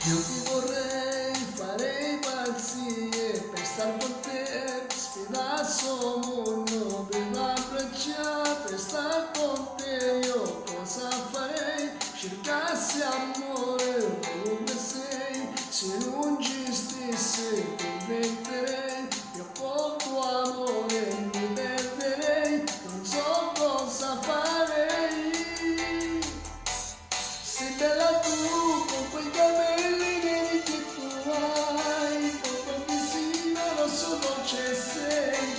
Io ti vorrei fare impazzire per star con te, sfidare sto mondo per l'abbracciare, per star con te io cosa farei? Cercassi amore dove sei, se non ci stessi ti inventerei, io con tuo amore mi perderei, non so cosa farei. Sei bella tu con quei capelli neri che tu hai, con quel visino rosso dolce sei,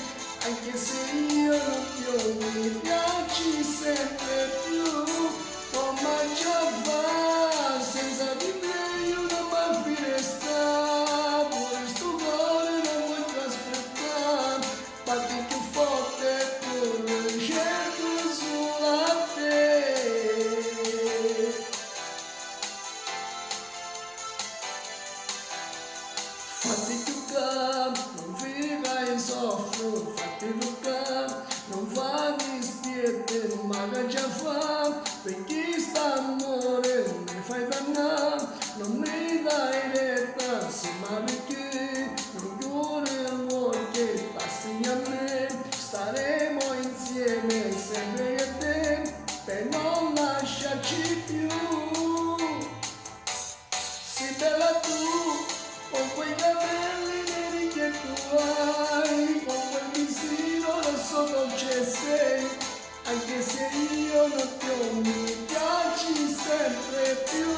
anche se io non ti ho, mi piaci sempre più, come già fa, senza di te io non mi finestra, pure sto cuore non voglio aspettare, batti più forte pure cerco sulla te. Fatti toccare, non vivrai soffro, fatti toccare, non fa dispiete, ma che già fa, perché sta amore mi fai dannare, non mi dai retta, se ma perché, non cuore vuoi che passi a me, staremo insieme sempre che te, per non lasciarci più. Sei bella tu, con quei capelli neri che tu hai, con quel visino rosso dolce sei, anche se io non ti ho, mi piaci sempre più,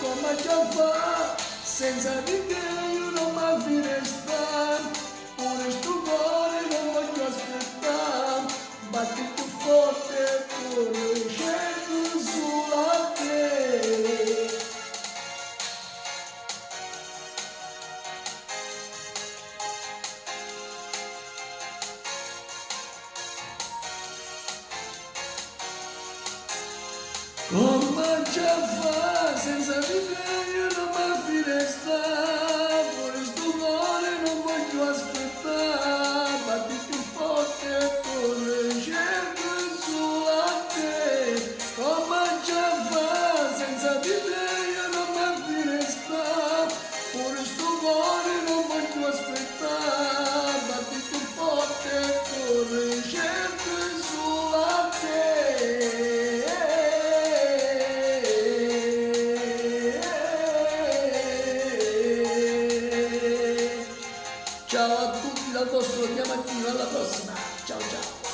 come già fa, senza di te io non mi finestra, pure sto cuore non voglio aspettare, batti più forte pure cerco sulla te. Come già fa, senza di te io non mi finestra, pure sto cuore non voglio aspettare, batti più forte pure cerco sulla te. Come già fa, senza di te io non mi finestra, pure sto cuore non voglio aspettare, batti più forte pure cerco sulla te. Ciao a tutti dal vostro Diamantino, alla prossima, ciao ciao!